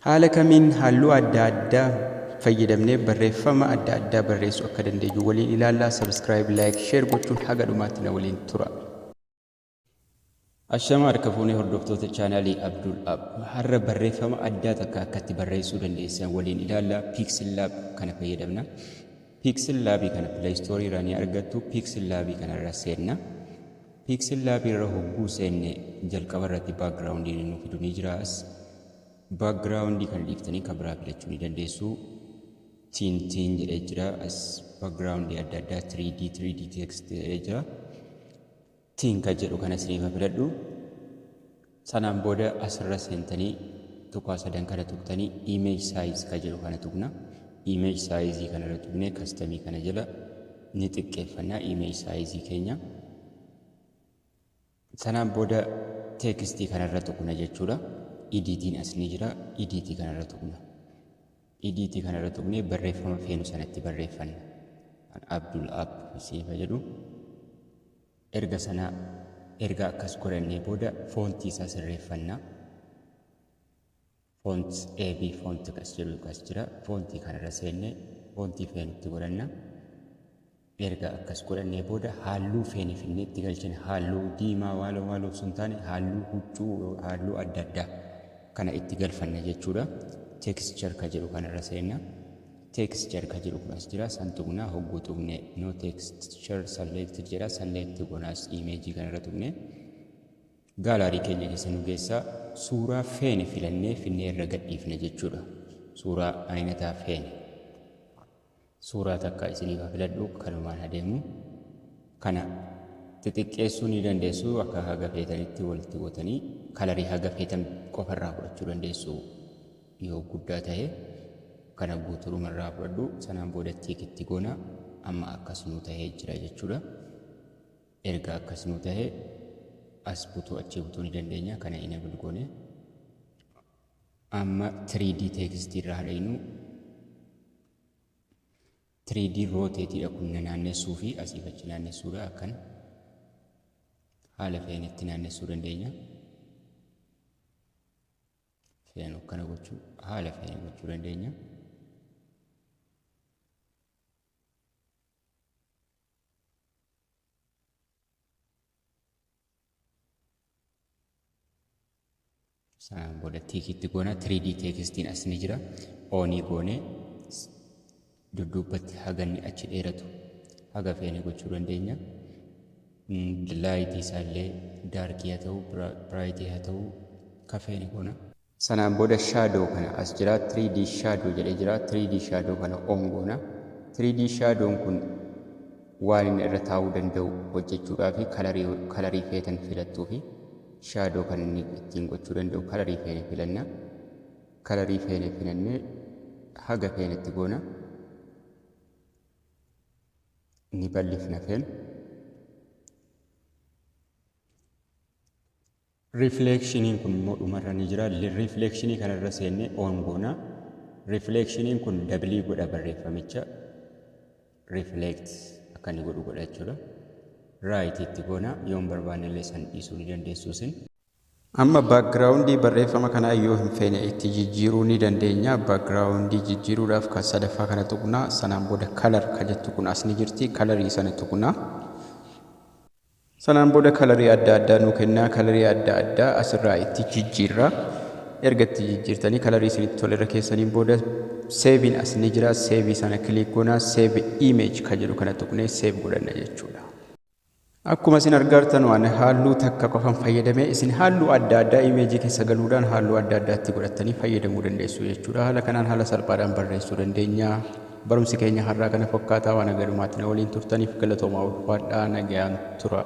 haala kamiin halluu adda addaa fayyadamnee barreeffama adda addaa barreessuu akka dandeenyu waliin ilaallaa. Subscribe, like, share gochuun haga dhumaatti na waliin tura. Ashama harka fuunee hordoftoota chaanaalii Abdul Ab har'a barreeffama addaa takka akkatti barreessuu dandeessan waliin ilaallaa. Pixel Lab kana fayyadamna. Pixel Lab kana Play Store irraa ni argattu. Pixel Lab kana irra seenna. Pixel Lab irra hogguu seenne jalqaba irratti background nu fidu ni jira. Background kan dhiiftanii kan biraa filachuu ni dandeessu. Tiin jedhee jira. As background adda addaa 3D text jedhee jira. Tiin kan jedhu kana siniif filadhu. Sanaan booda asirra seentanii tuqaa sadan kana tuqtanii image size kan jedhu kana tuqna. Image size kana irra tuqnee custom kana jala ni xiqqeeffannaa image size keenya. Sanaan booda text kana irra tuqna jechuudha. Editing as ni jira. Edit kana irra tuqna. Edit kana irra tuqnee barreeffama feenu sanatti barreeffanna. Abdul Ab siniif jedhu. Erga akkas godhannee booda foontii isaa sirreeffanna. Font AB font kas jedhu kas jira. Foontii kanarra seenne foontii feenutti godhanna. Erga akkas godhannee booda halluu feene finnee itti galchina. Halluu diimaa waaloo sun taane halluu huccuu halluu adda addaa kana itti galfanna jechuudha. Texture ka jedhu kanarra seenna. Texture ka jedhu kunas jira. San tuqnaa hogguu tuqne no texture selected jira. Select gonaas image kanarra tuqne gaalaarii keenya keessa nu geessaa suuraa feene filannee finnee irra gadhiifna jechuudha. Suuraa ayinataa feene. Suuraa takka isiniif filadhu kanumaan adeemu. Kana xixiqqeessuu ni dandeessu akka haga feetanitti walitti gootanii kalarii haga feetan qofarraa fudhachuu dandeessu yoo guddaa ta'e. Kana guuturumarraa fudhadhu. Sanaan booda tiikitti goona. Amma akkasuma ta'ee jira jechuudha. Erga akkasuma ta'ee as butuu achi butuu ni dandeenya. Kana enable goone. Amma 3D text irraa hadhaynu 3D rotate dha kun naannessuu fi asii achi naannessuudha. Akkan haala feenetti naannessuu dandeenya. Feenu kana gochuu haala feene gochuu dandeenya. Sanaan booda tiikitti goona. 3D tekstiin as ni jira. Oonii goone dudduubatti haganni achi dheeratu haga feene gochuu dandeenya. Laayitii isaallee daarkii haa ta'u biraayitii haa ta'u ka feene goona. Sanaan booda shaadoo kana as jira. 3D shaadoo jedhee jira. 3D shaadoo kana oon goona. 3D shaadoon kun waan inni irra taa'uu danda'u hojjechuudhaa fi kalarii feetan filattuu fi shaadoo kan inni ittiin gochuu danda'u kalarii feene filanna. Kalarii feene filannee haga feenetti goona. Ni bal'ifna feenu. Reflectioniin kun immoo dhumarra ni jira. Reflectionii kanarra seennee oon goona. Reflectioniin kun dabalii godha barreeffamicha. Reflect akka inni godhu godha jechuudha. Right itti goona. Yoon barbaanne illee san dhiisuu ni dandeessuusin. Amma backgroundii barreeffama kanaa yoo hin feene itti jijjiiruu ni dandeenya. Backgroundii jijjiiruudhaaf kan sadaffaa kana tuqnaa. Sanaan booda color ka jettu kun as ni jirti. Colorii sana tuqnaa. Sanaan booda kalarii adda addaa nu kennaa. Kalarii adda addaa asirraa itti jijjiirra. Erga itti jijjiirtanii kalarii isinitti tole irra keessaniin booda seeviin as ni jira. Seevii sana kiliik goonaa. Save image ka jedhu kana tuqnee save godhanna jechuudha. Akkuma isin argartan waan halluu takka qofan fayyadamee isin halluu adda addaa image keessa galuudhaan halluu adda addaatti godhattanii fayyadamuu dandeessu jechuudha. Haala kanaan haala salphaadhaan barreessuu dandeenya. Barumsi keenya har'aa kana fakkaataa waan agarumaatti na waliin turtaniif galatoomaa ulfaadhaa nagayaan tura.